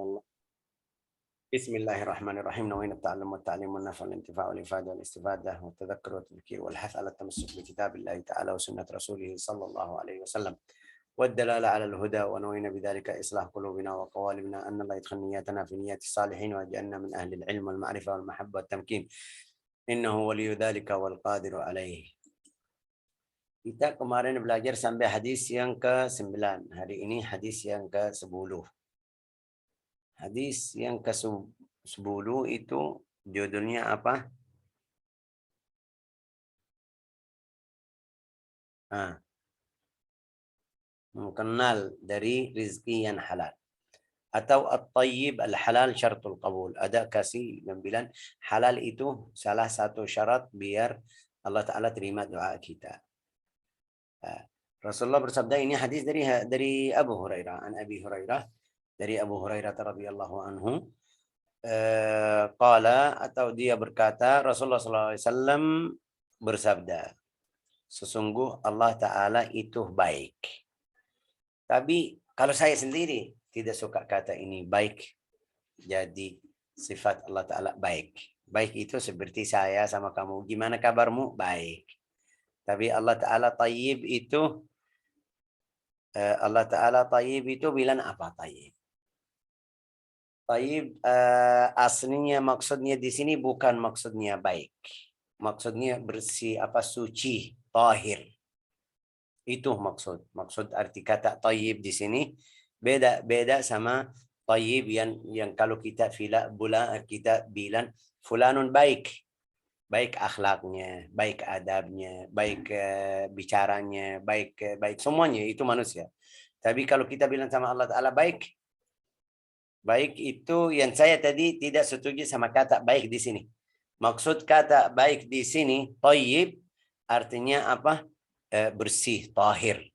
الله. بسم الله الرحمن الرحيم. نوينا التعلم والتعليم والنفع والانتفاع والإفادة والاستفادة والتذكر والتذكير والحث على التمسك بكتاب الله تعالى وسنة رسوله صلى الله عليه وسلم والدلالة على الهدى، ونوينا بذلك إصلاح قلوبنا وقوالبنا، أن الله يدخل نياتنا في نيات الصالحين ويجعلنا من أهل العلم والمعرفة والمحبة والتمكين، إنه ولي ذلك والقادر عليه. Kita kemarin belajar sampai hadis yang ke-9. Hari ini hadis yang ke-10. Hadis yang ke-10 itu judulnya apa? Mengenal dari rizki yang halal. Atau at-tayyib al-halal syaratul qabul. Ada kasih yang bilang halal itu salah satu syarat biar Allah Ta'ala terima doa kita. Rasulullah bersabda, ini hadis dari Abu Hurairah, an Abi Hurairah, dari Abu Hurairah radhiyallahu anhu, qala, atau dia berkata, Rasulullah SAW bersabda, sesungguh Allah Ta'ala itu baik. Tapi kalau saya sendiri tidak suka kata ini baik, jadi sifat Allah Ta'ala baik. Baik itu seperti saya sama kamu, gimana kabarmu? Baik. Tapi Allah Ta'ala tayyib itu, Allah Ta'ala tayyib itu bilang apa tayyib? Tayyib aslinya maksudnya di sini bukan maksudnya baik. Maksudnya bersih, suci, tahir. Itu maksud arti kata tayyib di sini beda sama tayyib yang kalau kita bilang fulanun baik. Baik akhlaknya, baik adabnya, baik bicaranya, baik semuanya itu manusia. Tapi kalau kita bilang sama Allah Ta'ala baik, baik itu yang saya tadi tidak setuju sama kata baik di sini. Maksud kata baik di sini, thayyib, artinya apa? Bersih, tahir.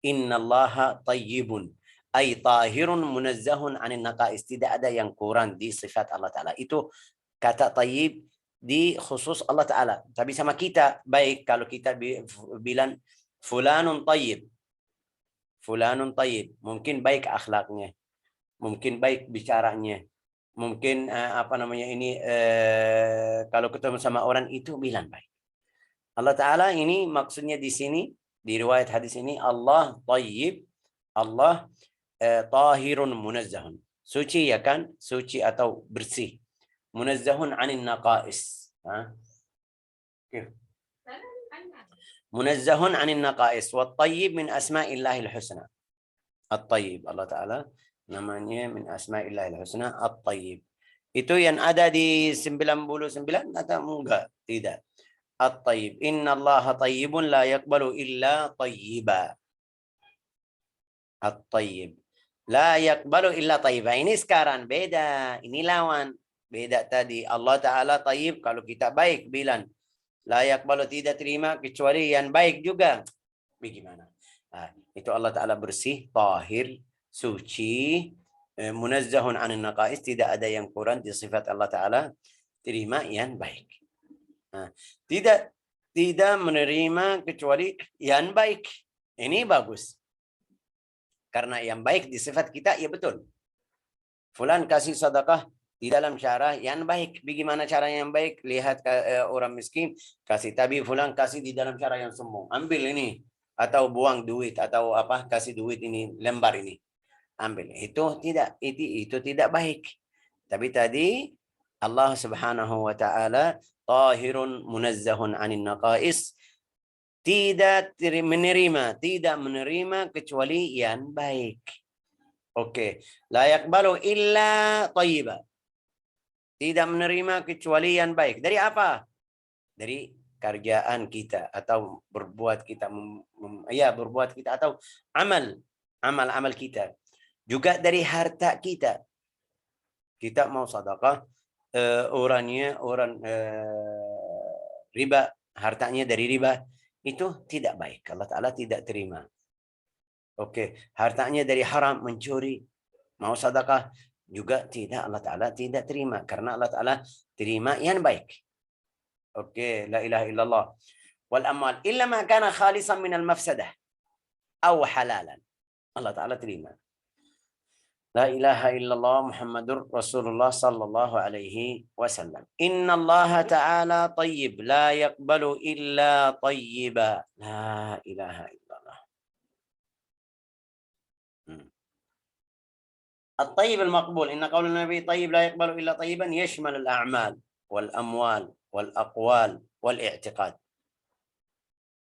Innallaha thayyibun, ay tahirun munazzahun anin naqais. Tidak ada yang kurang di sifat Allah Ta'ala. Itu kata thayyib di khusus Allah Ta'ala. Tapi sama kita baik kalau kita bilang fulanun tayyib. Fulanun tayyib. Mungkin baik akhlaknya. Mungkin baik bicaranya. Mungkin kalau ketemu sama orang itu bilang baik. Allah Ta'ala ini maksudnya di sini, di riwayat hadis ini, Allah tayyib. Allah tahirun munazzahun. Suci ya kan? Suci atau bersih. Munazzahun anin naqais. Munazzahun anin naqais. Wa tayyib min asma'illahil husna. At-tayyib. Allah Ta'ala namanya min asma'illahil husna. At-tayyib. Itu yang ada di 99 atau enggak? Tidak. At-tayyib. Inna allaha tayyibun la yakbalu illa tayyiba. At-tayyib. La yakbalu illa tayyiba. Ini sekarang beda. Ini lawan. Beda tadi. Allah Ta'ala tayyib. Kalau kita baik bilang. Layak balu tidak terima kecuali yang baik juga. Bagaimana? Itu Allah Ta'ala bersih, tahir, suci, munazzahun anin naqais. Tidak ada yang kurang di sifat Allah Ta'ala. Terima yang baik. Tidak menerima kecuali yang baik. Ini bagus. Karena yang baik di sifat kita, ya betul. Fulan kasih sedekah di dalam cara yang baik. Bagaimana cara yang baik? Lihat orang miskin, kasih. Tapi fulan kasih di dalam cara yang sombong. Ambil ini. Atau buang duit. Atau kasih duit ini, lembar ini. Ambil. Itu tidak baik. Tapi tadi Allah Subhanahu wa Ta'ala tahirun munazzahun anin naqais. Tidak menerima kecuali yang baik. Oke. La yakbalu illa tayyiba. Tidak menerima kecuali yang baik. Dari apa? Dari kerjaan kita atau berbuat kita, berbuat kita atau amal kita. Juga dari harta kita. Kita mau sedekah, orang riba, hartanya dari riba, itu tidak baik. Allah Ta'ala tidak terima. Oke, hartanya dari haram, mencuri, mau sedekah, juga tidak, Allah Ta'ala tidak terima. Karena Allah Ta'ala terima yang baik. Oke, la ilaha illallah. Wal amwal illa ma kana khalisan min al mafsadah aw halalan. Allah Ta'ala terima. La ilaha illallah Muhammadur Rasulullah sallallahu alaihi wasallam. Inna Allah ta'ala tayyib la yaqbalu illa tayyiba. La ilaha illallah. الطيب المقبول إن قول النبي طيب لا يقبل إلا طيبا يشمل الأعمال والأموال والأقوال والاعتقاد.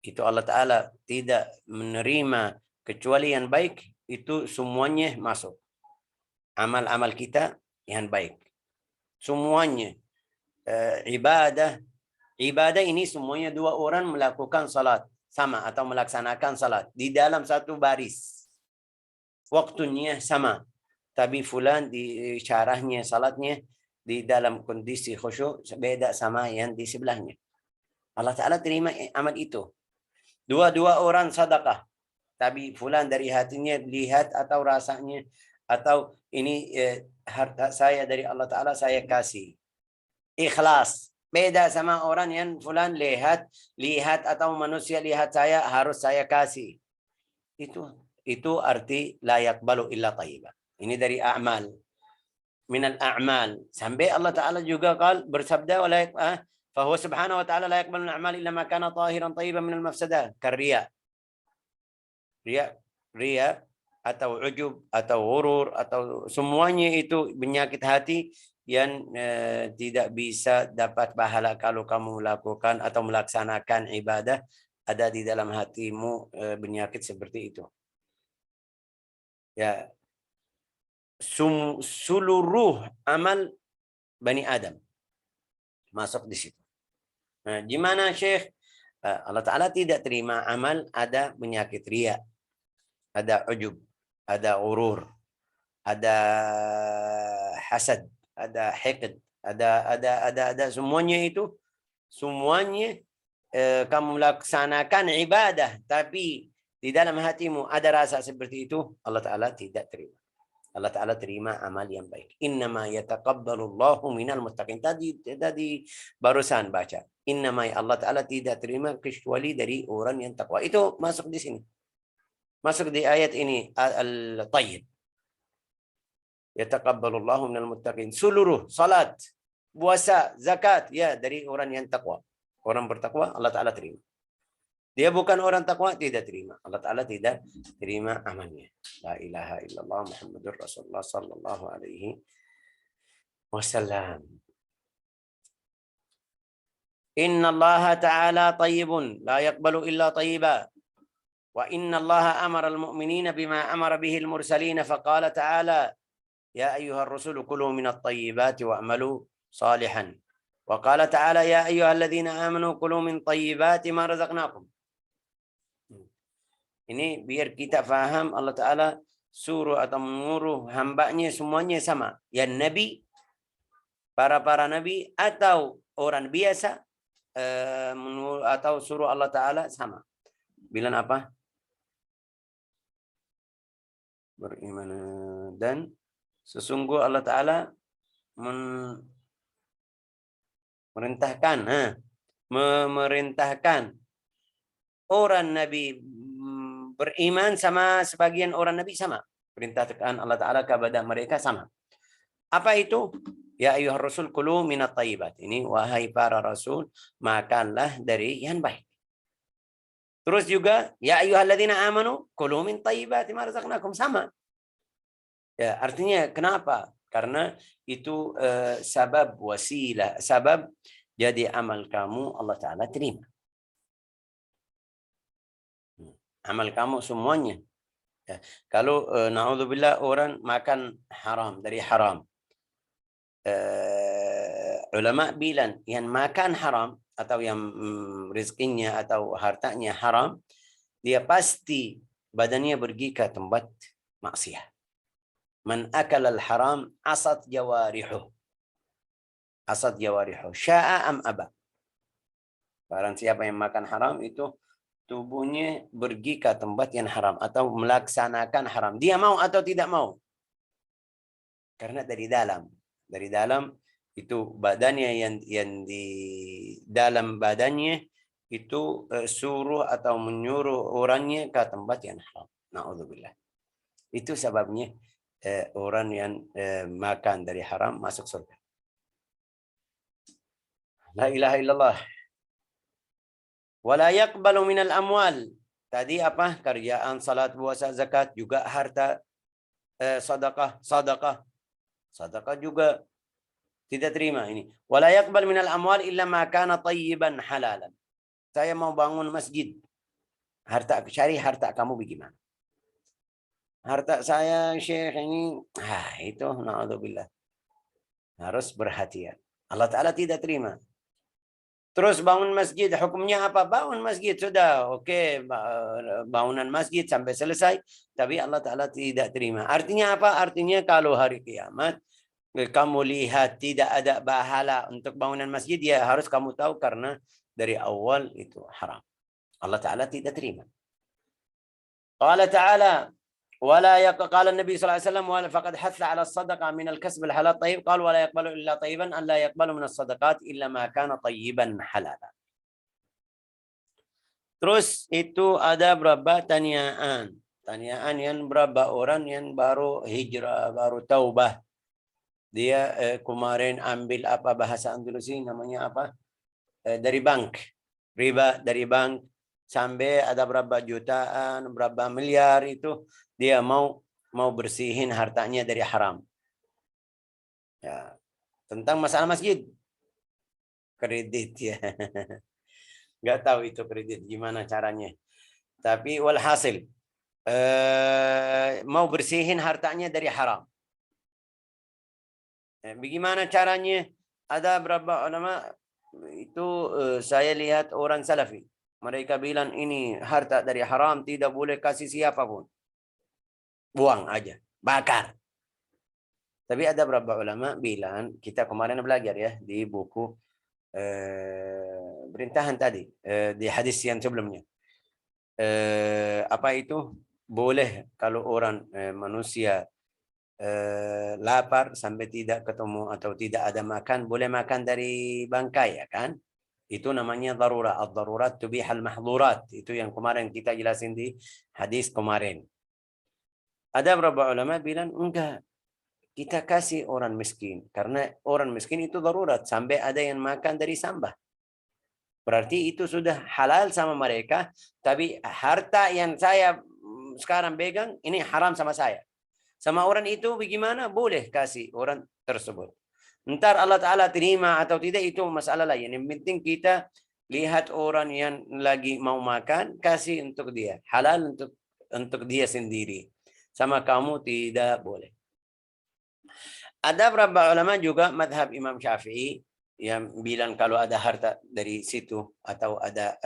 Itu Allah Ta'ala tidak menerima kecuali yang baik, itu semuanya masuk. Amal-amal kita yang baik. Semuanya. Ibadah ini semuanya dua orang melakukan salat sama atau melaksanakan salat di dalam satu baris. Waktunya sama. Tapi fulan di syarahnya, salatnya di dalam kondisi khusyuk beda sama yang di sebelahnya. Allah Ta'ala terima amal itu. Dua orang sedekah. Tapi fulan dari hatinya lihat atau rasanya atau ini harta saya dari Allah Ta'ala saya kasih. Ikhlas. Beda sama orang yang fulan lihat atau manusia lihat saya harus saya kasih. Itu arti la yaqbalu illa thayyibah. Ini dari a'mal. Minal a'mal. Sampai Allah Ta'ala juga bersabda fahuwa subhanahu wa ta'ala la yaqbalu al-a'mal illa ma kana tahiran tayyiban minal mafsadah. Karya. Ria atau ujub atau ghurur atau semuanya itu penyakit hati yang tidak bisa dapat pahala kalau kamu lakukan atau melaksanakan ibadah ada di dalam hatimu penyakit seperti itu. Ya. Seluruh amal Bani Adam masuk di situ. Nah, gimana Syekh? Allah Ta'ala tidak terima amal ada penyakit ria, ada ujub, ada urur, ada hasad, ada hiqd, ada semuanya itu. Semuanya kamu laksanakan ibadah tapi di dalam hatimu ada rasa seperti itu, Allah Ta'ala tidak terima. Allah Ta'ala terima amal yang baik. Innama yataqabbalullahu minal muttaqin. Tadi barusan baca. Innama Allah Ta'ala tidak terima kecuali dari orang yang takwa. Itu masuk di sini. Masuk di ayat ini. Al-Tayyib. Yataqabbalullahu minal muttaqin. Seluruh salat, puasa, zakat. Ya, dari orang yang takwa. Orang bertakwa, Allah Ta'ala terima. Dia bukan orang takwa, tidak terima. Allah Ta'ala tidak terima amalnya. La ilaha illallah Muhammadur Rasulullah sallallahu alaihi wasallam. Inna Allah Ta'ala tayyibun, la yaqbalu illa tayyiba. Wa inna Allah amara al-mu'minina bima amara bihi al-mursalina faqala ta'ala ya ayyuhar rusulu kulu minat tayyibati wa'malu salihan. Wa qala ta'ala ya ayyuhalladzina amanu kulu min tayyibati ma razaqnakum. Ini biar kita faham Allah Ta'ala suruh atau menyuruh hambanya semuanya sama. Yang Nabi, para Nabi atau orang biasa atau suruh Allah Ta'ala sama. Bilang apa? Beriman dan sesungguh Allah Ta'ala memerintahkan orang Nabi beriman sama sebagian orang Nabi sama. Perintahkan Allah Ta'ala kepada mereka sama. Apa itu? Ya ayyuhar rasul kulu minat tayyibat. Ini wahai para rasul, makanlah dari yang baik. Terus juga ya ayyuhalladzina amanu kulu min tayyibati ma razaqnakum sama. Ya, artinya kenapa? Karena itu sabab wasilah, sabab jadi amal kamu Allah Ta'ala terima. Amal kamu semuanya. Ya. Kalau na'udzubillah orang makan haram dari haram. Ulama bilang yang makan haram atau yang rezekinya atau hartanya haram, dia pasti badannya pergi ke tempat maksiat. Man akala al-haram asat jawarihuh. Asat jawarihuh. Sya'a am aba. Barang siapa yang makan haram itu tubuhnya pergi ke tempat yang haram atau melaksanakan haram. Dia mau atau tidak mau. Karena dari dalam itu badannya yang di dalam badannya itu suruh atau menyuruh orangnya ke tempat yang haram. Na'udzubillah. Itu sebabnya orang yang makan dari haram masuk surga. La ilaha illallah. Wala yaqbalu minal amwal. Tadi apa? Kerjaan, salat, puasa, zakat, juga harta, sedekah, sedekah juga tidak terima ini. Wala yaqbal minal amwal illa ma kana tayyiban halalan. Saya mau bangun masjid. Harta, cari harta kamu bagaimana? Harta saya, Syekh, ini, itu na'udzubillah. Harus berhati-hati. Allah Ta'ala tidak terima. Terus bangun masjid, hukumnya apa? Bangun masjid, sudah. Oke, bangunan masjid sampai selesai. Tapi Allah Ta'ala tidak terima. Artinya apa? Artinya kalau hari kiamat, kamu lihat tidak ada pahala untuk bangunan masjid, ya harus kamu tahu karena dari awal itu haram. Allah Ta'ala tidak terima. Qala Ta'ala, قال النبي صلى الله عليه وسلم فقد حث على الصدقة من الكسب الحلال طيب قال ولا يقبل إلا طيبا أن لا يقبل من الصدقات إلا ما كان طيبا حلالا. Terus itu ada berapa tanyaan. Tanyaan yang berapa orang yang baru hijrah, baru taubah. Dia kemarin ambil apa bahasa Andalusia namanya apa? Dari bank. Riba dari bank sampai ada berapa jutaan, berapa miliar itu dia mau bersihin hartanya dari haram. Ya, tentang masalah masjid, kredit ya, nggak tahu itu kredit gimana caranya. Tapi walhasil mau bersihin hartanya dari haram. Bagaimana caranya? Ada berapa ulama itu saya lihat orang salafi. Mereka bilang ini harta dari haram tidak boleh kasih siapapun. Buang aja, bakar. Tapi ada beberapa ulama bilang, kita kemarin belajar ya di buku perintahan tadi, di hadis yang sebelumnya. Apa itu? Boleh kalau orang manusia lapar sampai tidak ketemu atau tidak ada makan, boleh makan dari bangkai, ya kan? Itu namanya darurat. Ad-darurat tubihal mahdhurat. Itu yang kemarin kita jelasin di hadis kemarin. Ada beberapa ulama bilang enggak, kita kasih orang miskin karena orang miskin itu darurat sampai ada yang makan dari sampah. Berarti itu sudah halal sama mereka, tapi harta yang saya sekarang pegang ini haram sama saya. Sama orang itu bagaimana? Boleh kasih orang tersebut. Ntar Allah Ta'ala terima atau tidak itu masalah lain. Yang penting kita lihat orang yang lagi mau makan, kasih untuk dia. Halal untuk dia sendiri. Sama kamu tidak boleh. Ada beberapa ulama juga madhab Imam Syafi'i yang bilang kalau ada harta dari situ atau ada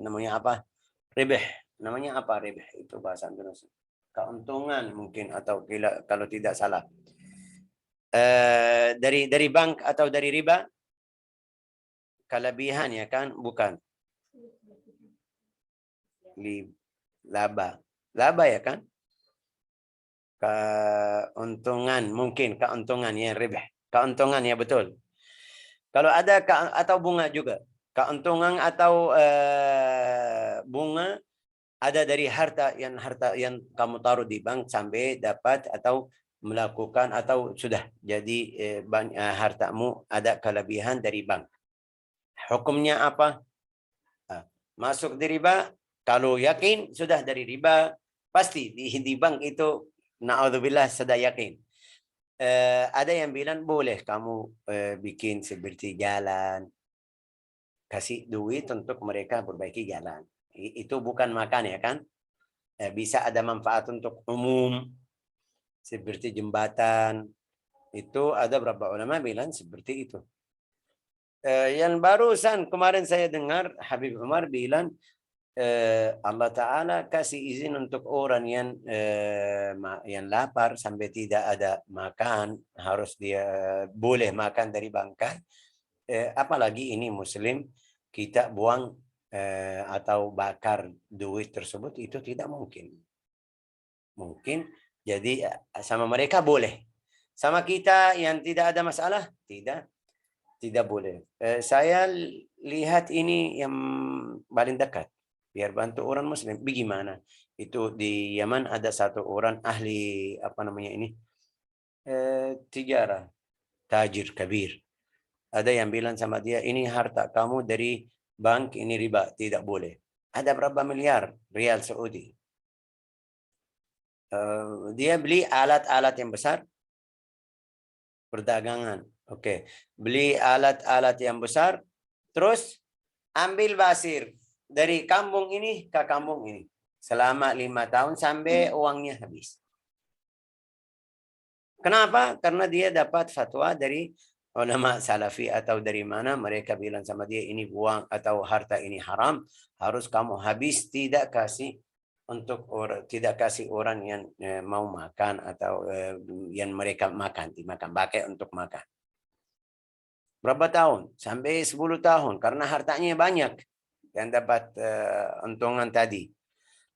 namanya apa? Ribah. Namanya apa ribah? Itu bahasa Indonesia. Keuntungan mungkin atau kalau tidak salah. Dari bank atau dari riba, kelebihan ya kan? Bukan. Laba ya kan? Keuntungan mungkin keuntungan ya ribah, keuntungan ya betul. Kalau ada atau bunga juga keuntungan atau bunga ada dari harta yang kamu taruh di bank sampai dapat atau melakukan atau sudah jadi hartamu ada kelebihan dari bank. Hukumnya apa? Masuk di riba. Kalau yakin sudah dari riba pasti di bank itu. Na'udzubillah, sudah yakin. Ada yang bilang boleh kamu bikin seperti jalan, kasih duit untuk mereka perbaiki jalan. Itu bukan makan ya kan? Bisa ada manfaat untuk umum, seperti jembatan. Itu ada beberapa ulama bilang seperti itu. Yang barusan kemarin saya dengar Habib Umar bilang Allah Ta'ala kasih izin untuk orang yang lapar sampai tidak ada makan, harus dia boleh makan dari bangkai. Apalagi ini Muslim, kita buang atau bakar duit tersebut itu tidak mungkin. Mungkin jadi sama mereka boleh. Sama kita yang tidak ada masalah, tidak boleh. Saya lihat ini yang paling dekat. Biar bantu orang Muslim. Bagaimana? Itu di Yaman ada satu orang ahli apa namanya ini tijarah, tajir kabir. Ada yang bilang sama dia, ini harta kamu dari bank, ini riba, tidak boleh. Ada berapa miliar rial Saudi. Dia beli alat-alat yang besar, perdagangan. Oke, beli alat-alat yang besar, terus ambil basir dari kampung ini ke kampung ini. Selama 5 tahun sampai uangnya habis. Kenapa? Karena dia dapat fatwa dari ulama salafi atau dari mana mereka bilang sama dia ini uang atau harta ini haram, harus kamu habis, tidak kasih untuk orang, tidak kasih orang yang mau makan atau yang mereka makan, dimakan, pakai untuk makan. Berapa tahun? Sampai 10 tahun karena hartanya banyak yang dapat untungan tadi.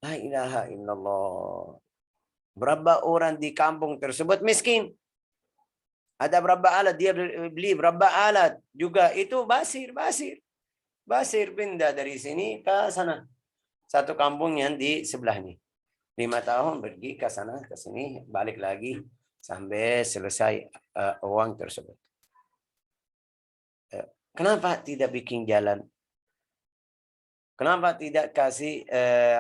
La ilaha illallah. Berapa orang di kampung tersebut miskin? Ada berapa alat dia beli, berapa alat juga itu basir pindah dari sini ke sana. Satu kampung yang di sebelahnya. 5 tahun pergi ke sana ke sini, balik lagi sampai selesai uang tersebut. Kenapa tidak bikin jalan? Kenapa tidak kasih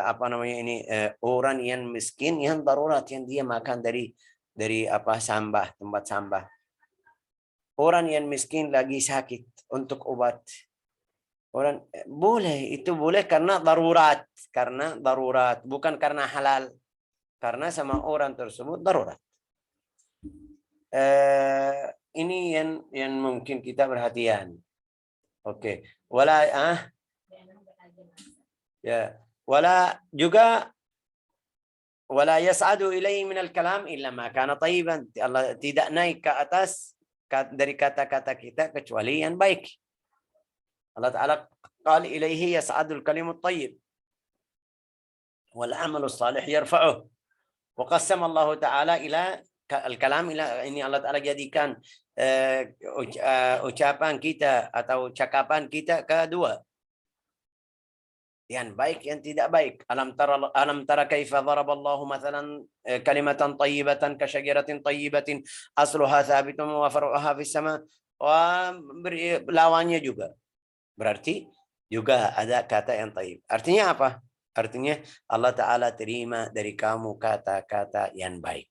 apa namanya ini orang yang miskin yang darurat yang dia makan dari apa sampah, tempat sampah. Orang yang miskin lagi sakit untuk obat. Orang boleh, itu boleh karena darurat, bukan karena halal. Karena sama orang tersebut darurat. Ini yang mungkin kita perhatian. Oke. Wala ya, wala juga wala yas'adu ilaihi minal kalam illa ma kana tayyiban. Allah tidak naik ke atas dari kata-kata kita kecuali yang baik. Allah Ta'ala qala ilaihi yas'adul kalimut tayyib wal amalu salih yarfa'uh. Wa qassama Allah Ta'ala ila al-kalam ila ini Allah Ta'ala jadikan ucapan kita atau cakapan kita kedua. Yang baik, yang tidak baik. Alam tara kaifa daraballahu mathalan kalimatan tayyibatan ka syajaratin tayyibatin asluha thabitun wa far'uha fis sama. Lawannya juga. Berarti juga ada kata yang tayyib. Artinya apa? Artinya Allah Ta'ala terima dari kamu kata-kata yang baik.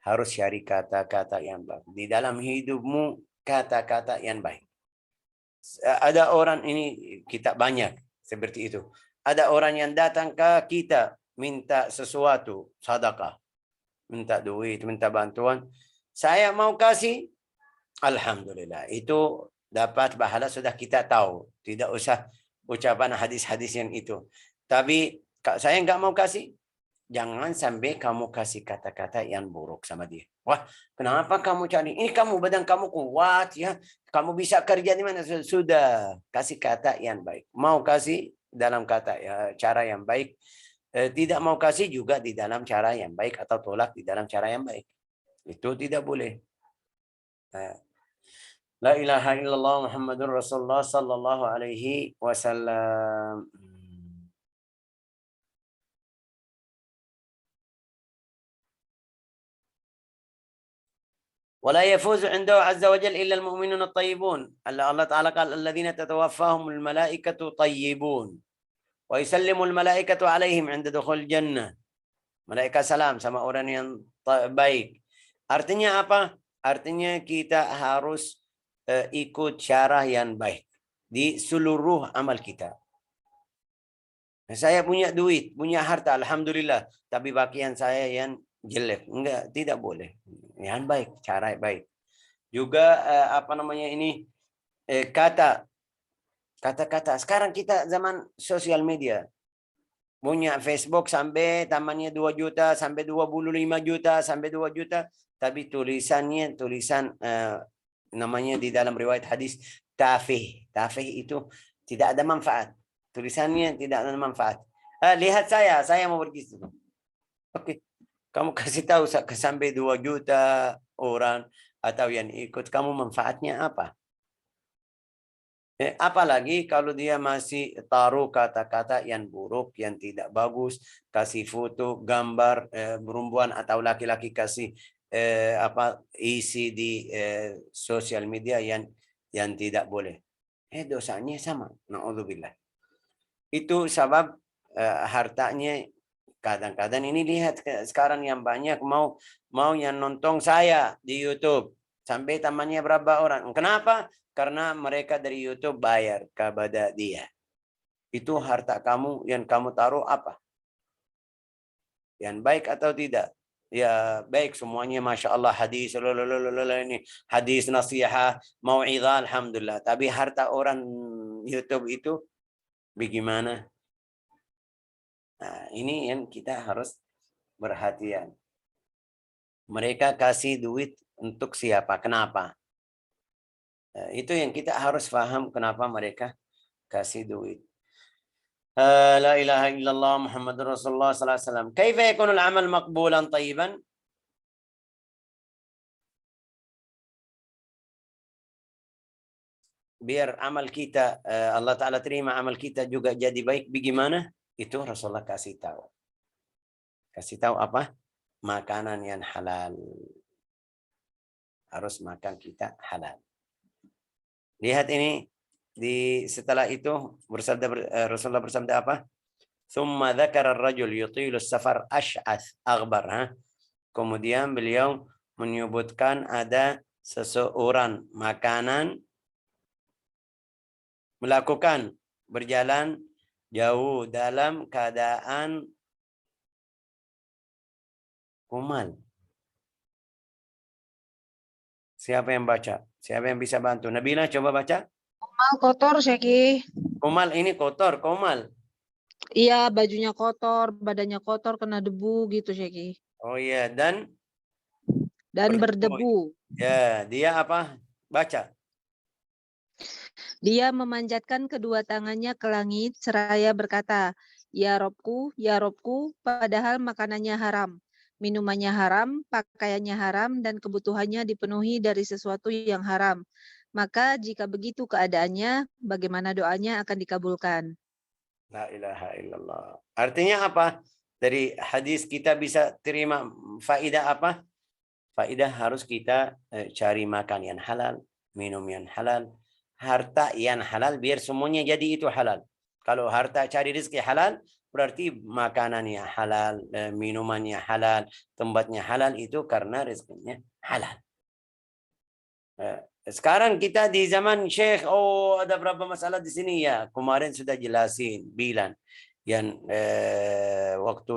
Harus cari kata-kata yang baik. Di dalam hidupmu kata-kata yang baik. Ada orang ini kita banyak seperti itu. Ada orang yang datang ke kita minta sesuatu, sedekah, minta duit, minta bantuan. Saya mau kasih, alhamdulillah. Itu dapat pahala sudah kita tahu. Tidak usah ucapan hadis-hadis yang itu. Tapi saya nggak mau kasih, jangan sampai kamu kasih kata-kata yang buruk sama dia. Wah, kenapa kamu cari? Ini kamu badan kamu kuat ya. Kamu bisa kerja di mana? Sudah kasih kata yang baik. Mau kasih dalam kata ya, cara yang baik. Tidak mau kasih juga di dalam cara yang baik atau tolak di dalam cara yang baik. Itu tidak boleh. La ilaha illallah Muhammadur Rasulullah sallallahu alaihi wasallam. ولا يفوز عنده عز وجل إلا المؤمنون الطيبون. الله تعالى قال الذين تتوفاهم الملائكة طيبون ويسلم الملائكة عليهم عند دخول الجنة. Malaikat salam sama orang yang baik. Artinya apa? Artinya kita harus ikut cara yang baik di seluruh amal kita. Saya punya duit, punya harta, alhamdulillah. Tapi bagian saya yang jelek, enggak, tidak boleh. Yang baik, cara baik. Juga apa namanya ini kata-kata. Sekarang kita zaman sosial media. Punya Facebook sampai tamannya 2 juta, sampai 25 juta, sampai 2 juta. Tapi tulisannya, tulisan namanya di dalam riwayat hadis, tafih. Tafih itu tidak ada manfaat. Tulisannya tidak ada manfaat. Lihat saya mau pergi situ. Oke, kamu kasih tahu sampai 2 juta orang atau yang ikut, kamu manfaatnya apa? Apalagi kalau dia masih taruh kata-kata yang buruk, yang tidak bagus, kasih foto, gambar perempuan atau laki-laki kasih isi di sosial media yang tidak boleh. Dosanya sama. Na'udzubillah. Itu sebab hartanya kadang-kadang ini lihat sekarang yang banyak mau yang nonton saya di YouTube sampai temannya berapa orang. Kenapa? Karena mereka dari YouTube bayar kepada dia. Itu harta kamu yang kamu taruh apa? Yang baik atau tidak? Ya baik semuanya, masya Allah, hadis ini hadis nasihat mau'izah, alhamdulillah. Tapi harta orang YouTube itu bagaimana? Nah, ini yang kita harus perhatian. Mereka kasih duit untuk siapa? Kenapa? Itu yang kita harus paham kenapa mereka kasih duit. La ilaha illallah Muhammadur Rasulullah sallallahu alaihi wasallam. Kaifa yakunu al-amal maqbulan tayyiban? Biar amal kita Allah Ta'ala terima amal kita juga jadi baik, bagaimana? Itu Rasulullah kasih tahu. Kasih tahu apa? Makanan yang halal. Harus makan kita halal. Lihat ini, setelah itu Rasulullah bersabda apa? Thumma dzakara ar-rajul yutilu as-safar ash'ath aghbar. Kemudian beliau menyebutkan ada seseorang melakukan berjalan jauh dalam keadaan kumal. Siapa yang baca? Siapa yang bisa bantu? Nabila coba baca. Komal kotor, Syekh. Kumal ini kotor, komal. Iya, bajunya kotor, badannya kotor, kena debu gitu, Syekh. Oh iya, dan berdebu. Ya, dia apa? Baca. Dia memanjatkan kedua tangannya ke langit seraya berkata, ya Robku, padahal makanannya haram, minumannya haram, pakaiannya haram, dan kebutuhannya dipenuhi dari sesuatu yang haram. Maka jika begitu keadaannya, bagaimana doanya akan dikabulkan? La ilaha illallah. Artinya apa? Dari hadis kita bisa terima faidah apa? Faidah harus kita cari makan yang halal, minum yang halal, harta yang halal, biar semuanya jadi itu halal. Kalau harta cari rezeki halal, berarti makanannya halal, minumannya halal, tempatnya halal, itu karena rezekinya halal. Sekarang kita di zaman Syekh, ada berapa masalah di sini ya. Kemarin sudah jelasin, bilang yang waktu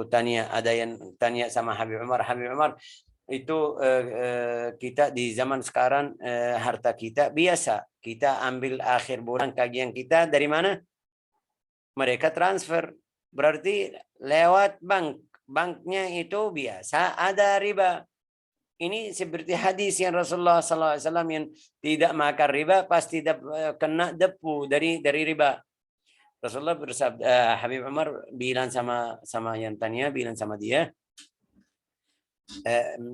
ada yang tanya sama Habib Umar itu kita di zaman sekarang harta kita biasa, kita ambil akhir bulan kajian kita dari mana? Mereka transfer, berarti lewat banknya itu biasa ada riba. Ini seperti hadis yang Rasulullah SAW yang tidak makan riba pasti kena debu dari riba. Rasulullah bersabda, Habib Umar bilang sama yang tanya, bilang sama dia,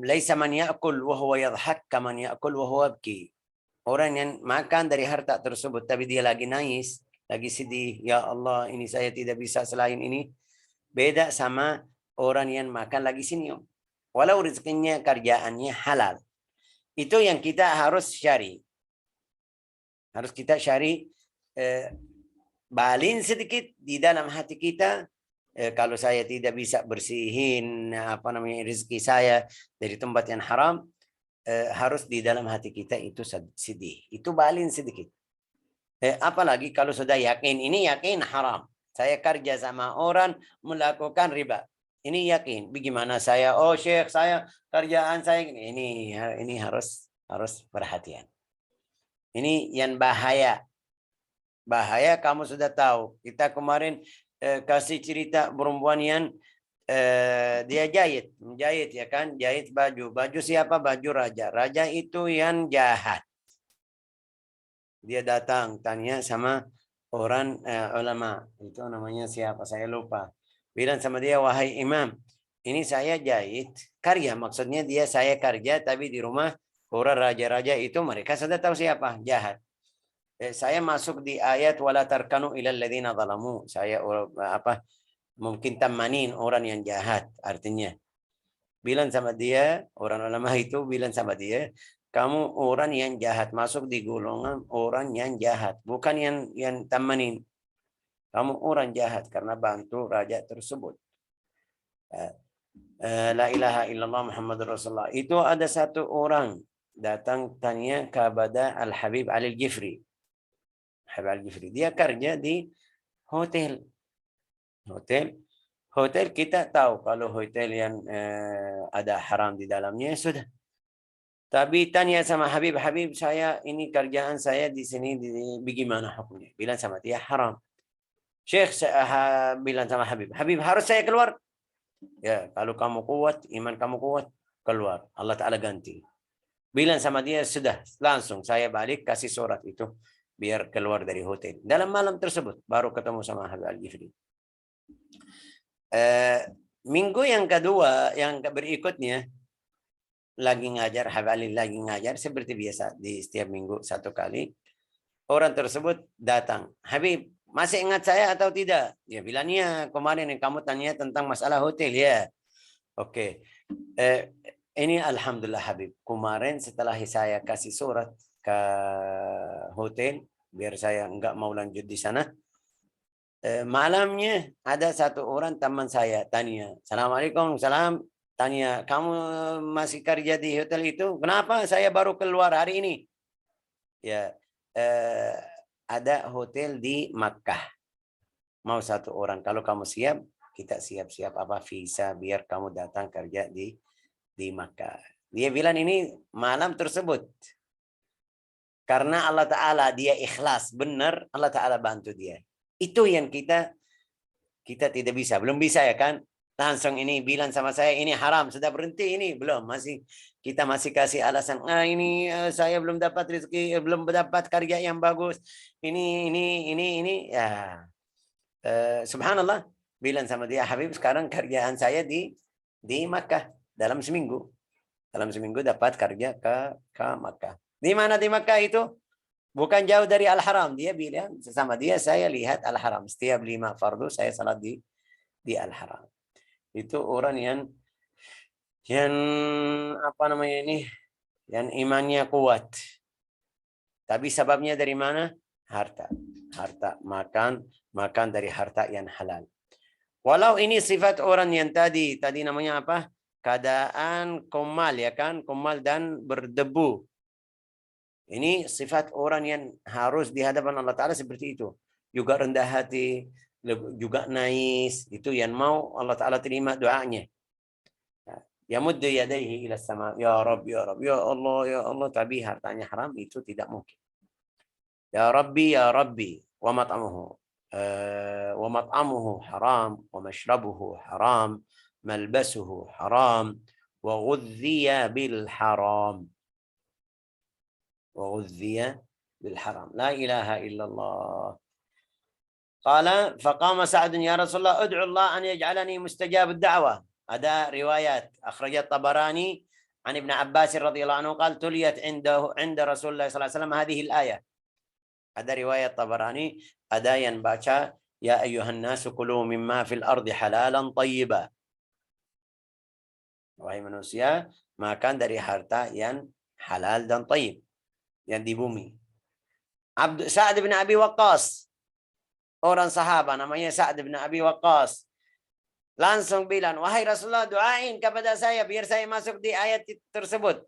laisa man ya'kul wa huwa yadhhak kaman ya'kul wa huwa yabki. Orang yang makan dari harta tersebut tapi dia lagi nangis, lagi sedih, ya Allah ini saya tidak bisa selain ini, beda sama orang yang makan lagi senyum. Walau rezekinya kerjaannya halal. Itu yang kita harus cari. Harus kita cari balin sedikit di dalam hati kita. Kalau saya tidak bisa bersihin rezeki saya dari tempat yang haram, harus di dalam hati kita itu sedih. Itu balin sedikit. Apalagi kalau sudah yakin, ini yakin haram. Saya kerja sama orang melakukan riba. Ini yakin. Bagaimana saya? Oh Syekh, saya kerjaan saya ini harus perhatian. Ini yang bahaya. Bahaya kamu sudah tahu. Kita kemarin kasih cerita perempuan yang dia menjahit ya kan, jahit baju. Baju siapa? Baju raja. Raja itu yang jahat. Dia datang tanya sama orang ulama. Itu namanya siapa? Saya lupa. Bilang sama dia, wahai imam, ini saya jahit karya, maksudnya dia saya kerja tapi di rumah orang raja-raja itu mereka sudah tahu siapa, jahat. Saya masuk di ayat wala tarkanu ilal ladzina zalamu. Saya mungkin tamanin orang yang jahat, artinya bilang sama dia, orang ulama itu bilang sama dia, kamu orang yang jahat, masuk di golongan orang yang jahat, bukan yang tamanin. Kamu orang jahat karena bantu raja tersebut. La ilaha illallah Muhammadur Rasulullah. Itu ada satu orang datang tanya kepada Al-Habib Al-Jifri. Habib Al-Jifri. Dia kerja di hotel. Hotel kita tahu kalau hotel yang ada haram di dalamnya sudah. Tapi tanya sama Habib, saya ini kerjaan saya di sini bagaimana hukumnya? Bilang sama dia haram. Syekh bilang sama Habib harus saya keluar. Ya, kalau kamu kuat, iman kamu kuat, keluar. Allah Ta'ala ganti. Bilang sama dia, sudah, langsung saya balik, kasih surat itu, biar keluar dari hotel. Dalam malam tersebut, baru ketemu sama Habib Al-Jifri. Minggu yang kedua, yang berikutnya, lagi ngajar, Habib Ali lagi ngajar, seperti biasa, di setiap minggu satu kali. Orang tersebut datang, Habib, masih ingat saya atau tidak? Dia bilang, ya, kemarin yang kamu tanya tentang masalah hotel, ya. Oke. Ini Alhamdulillah Habib. Kemarin setelah saya kasih surat ke hotel, biar saya enggak mau lanjut di sana. Malamnya ada satu orang teman saya tanya, Assalamualaikum, salam. Tanya, kamu masih kerja di hotel itu? Kenapa saya baru keluar hari ini? Ya, ada hotel di Makkah. Mau satu orang. Kalau kamu siap, kita siap-siap apa visa biar kamu datang kerja di Makkah. Dia bilang ini malam tersebut. Karena Allah Ta'ala dia ikhlas. Benar Allah Ta'ala bantu dia. Itu yang kita tidak bisa. Belum bisa ya kan? Langsung ini bilang sama saya ini haram. Sudah berhenti ini? Belum. Kita masih kasih alasan. Ini saya belum dapat rezeki. Belum dapat kerja yang bagus. Ini. Ya. Subhanallah. Bilang sama dia, Habib sekarang kerjaan saya di Makkah. Dalam seminggu dapat kerja ke Makkah. Di mana di Makkah itu? Bukan jauh dari Al-Haram. Dia bilang sama dia, saya lihat Al-Haram. Setiap 5 fardu saya salat di Al-Haram. Itu orang yang apa namanya ini? Yang imannya kuat. Tapi sebabnya dari mana? Harta. Makan dari harta yang halal. Walau ini sifat orang yang tadi namanya apa? Keadaan komal ya kan, komal dan berdebu. Ini sifat orang yang harus di hadapan Allah Ta'ala seperti itu. Juga rendah hati, juga nais. Itu yang mau Allah Ta'ala terima doanya. Ya muddu yadaihi ila sama. Ya Rabbi, ya Rabbi, ya Allah. Tapi hartanya haram itu tidak mungkin. Ya Rabbi, wa mat'amuhu. ومطعمه حرام ومشربه حرام ملبسه حرام وغذي بالحرام لا إله إلا الله قال فقام سعد يا رسول الله ادعو الله أن يجعلني مستجاب الدعوة. هذا روايات أخرجت الطبراني عن ابن عباس رضي الله عنه قال تليت عند رسول الله صلى الله عليه وسلم هذه الآية. Ada riwayat Tabarani, ada yang baca, Ya ayyuhan nasu kulu mimma fil ardi halalan tayyiba. Wahai manusia, makan dari harta yang halal dan tayyib. Yang di bumi. Sa'ad bin Abi Waqqas. Orang sahabat namanya Sa'ad bin Abi Waqqas. Langsung bilang, wahai Rasulullah, doain kepada saya biar saya masuk di ayat tersebut.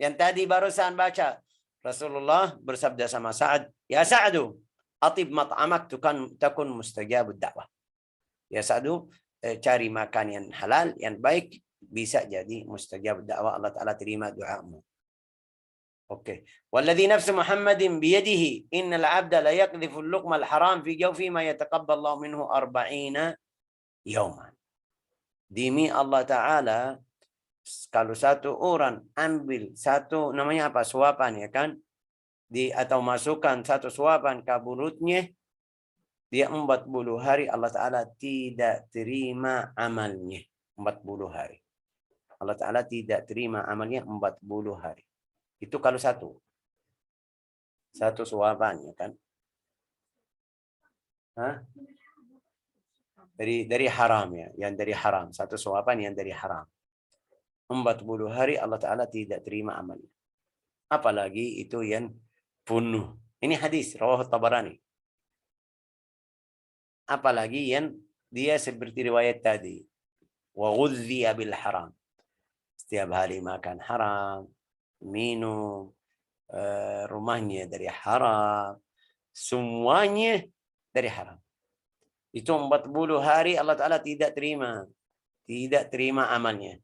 Yang tadi barusan baca. Rasulullah bersabda sama Sa'ad, Ya Sa'adu, atib mat'amak takun mustajabud da'wah. Ya Sa'adu, cari makan yang halal, yang baik, bisa jadi mustajabud da'wah. Allah Ta'ala terima doamu. Oke. Walladhi nafsu Muhammadin biyadihi, innal abda la yakdhifu al-luqma al-haram fi jawfi ma yataqabballahu minhu 40 yawman. Demi Allah Ta'ala, kalau satu orang ambil satu namanya apa suapan ya kan atau masukkan satu suapan ke mulutnya dia 40 hari Allah Ta'ala tidak terima amalnya 40 hari Allah Ta'ala tidak terima amalnya 40 hari itu kalau satu Satu suapan, ya kan? Hah? Dari haram ya, yang dari haram. Satu suapan yang dari haram. 40 hari Allah Ta'ala tidak terima amalnya. Apalagi itu yang bunuh. Ini hadis, rawah Tabarani. Apalagi yang dia seperti riwayat tadi. Wa ghudhiya bil haram. Setiap hari makan haram, minum, rumahnya dari haram, semuanya dari haram. Itu 40 hari Allah Ta'ala tidak terima. Tidak terima amalnya.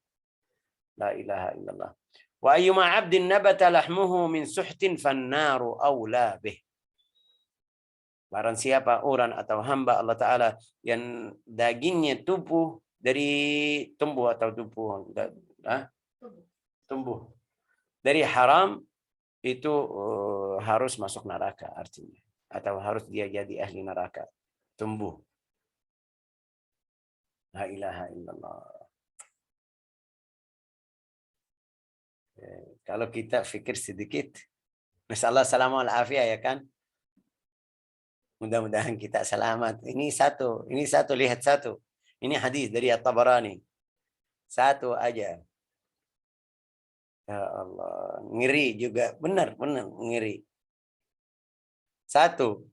La ilaha illallah. Wa ayyuma 'abdin nabata lahmuhu min suhtin fannaru awla bih. Barang siapa orang atau hamba Allah Ta'ala yang dagingnya tumbuh dari tumbuh atau tumbuh dari haram, itu harus masuk neraka artinya. Atau harus dia jadi ahli neraka. Tumbuh. La ilaha illallah. Kalau kita fikir sedikit, masalah salam al-afiyah ya kan? Mudah-mudahan kita selamat. Ini satu, lihat satu. Ini hadis dari At-Tabarani. Satu aja. Ya Allah, ngeri juga. Benar, ngeri. Satu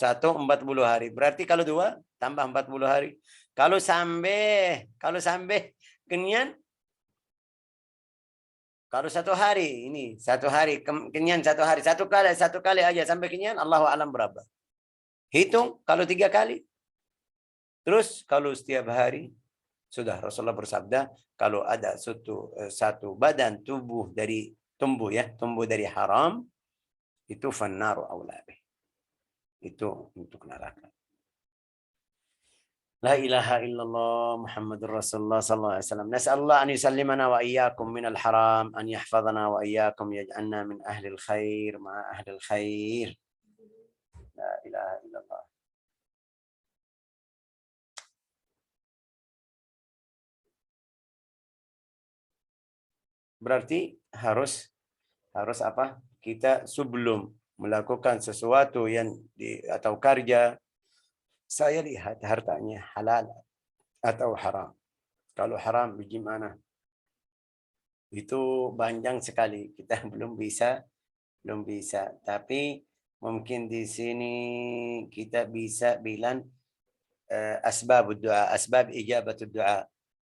40 hari. Berarti kalau dua, tambah 40 hari. Kalau sampai kenyang, kalau satu hari, ini satu hari, kenyang satu hari, satu kali aja sampai kenyang, Allahu alam berapa. Hitung kalau 3 kali. Terus kalau setiap hari, sudah Rasulullah bersabda, kalau ada satu badan tumbuh dari haram, itu fannaru aulabi. Itu untuk neraka. La ilaha illallah Muhammadur Rasulullah sallallahu alaihi wasallam. Nas'alullah an yusallimana wa iyyakum minal haram, an yahfazana wa iyyakum yaj'alna min ahlil khair ma'a ahlil khair. La ilaha illallah. Berarti harus apa? Kita sebelum melakukan sesuatu atau kerja, saya lihat hartanya halal atau haram. Kalau haram bagaimana? Itu panjang sekali. Kita belum bisa. Tapi mungkin di sini kita bisa bilang asbab doa, asbab ijabatul doa.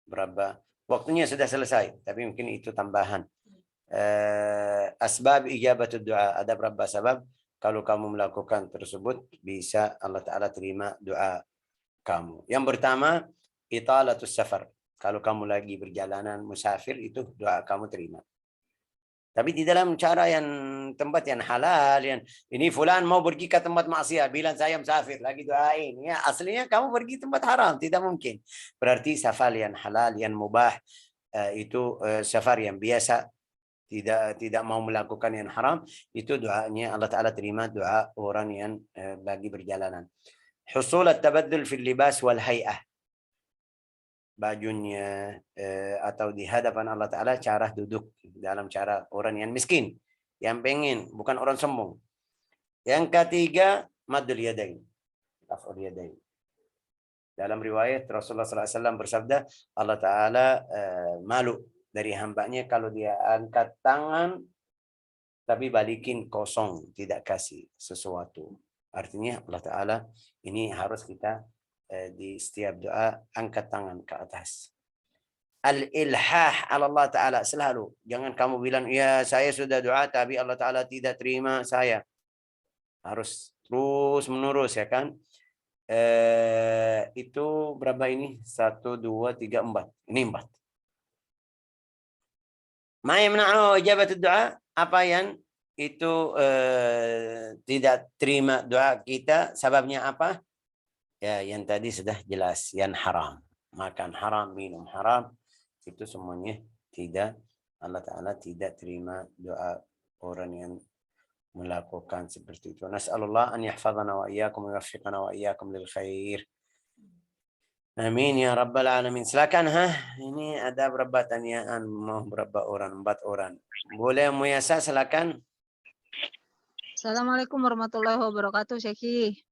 Berapa? Waktunya sudah selesai, tapi mungkin itu tambahan. Asbab ijabatul doa, ada berapa sebab? Kalau kamu melakukan tersebut, bisa Allah Ta'ala terima doa kamu. Yang pertama, italatus safar. Kalau kamu lagi berjalanan musafir, itu doa kamu terima. Tapi di dalam cara yang tempat yang halal, yang ini fulan mau pergi ke tempat maksiat, bilang saya musafir, lagi doain. Ya, aslinya kamu pergi tempat haram, tidak mungkin. Berarti safar yang halal, yang mubah, itu safar yang biasa, tidak mau melakukan yang haram, itu doanya Allah Ta'ala terima doa orang yang lagi berjalanan. Husul at-tabaddul fil libas wal hay'ah. Bajunya atau di hadapan Allah Ta'ala cara duduk dalam cara orang yang miskin, yang pengen, bukan orang sombong. Yang ketiga, maddul yadain, raf'ul yadain. Dalam riwayat Rasulullah SAW bersabda, Allah Ta'ala malu dari hambanya kalau dia angkat tangan tapi balikin kosong, tidak kasih sesuatu. Artinya Allah Ta'ala ini harus kita di setiap doa angkat tangan ke atas. Al-ilhah ala Allah Ta'ala selalu. Jangan kamu bilang, ya saya sudah doa tapi Allah Ta'ala tidak terima saya. Harus terus menerus ya kan. Itu berapa ini? 1, 2, 3, 4. Ini 4. Ma yamna'u ijabat doa, apa yang itu tidak terima doa kita, sebabnya apa? Ya, yang tadi sudah jelas, yang haram. Makan haram, minum haram, itu semuanya tidak, Allah Ta'ala tidak terima doa orang yang melakukan seperti itu. Nas'alullah an yahfazana wa iyyakum wa yuwaffiqana wa iyyakum lil khair. Amin ya rabbal alamin. Silakan ini ada berapa tanyaan, mau berapa orang? 4 orang. Boleh Muyasa silakan. Assalamualaikum warahmatullahi wabarakatuh, Syekhi.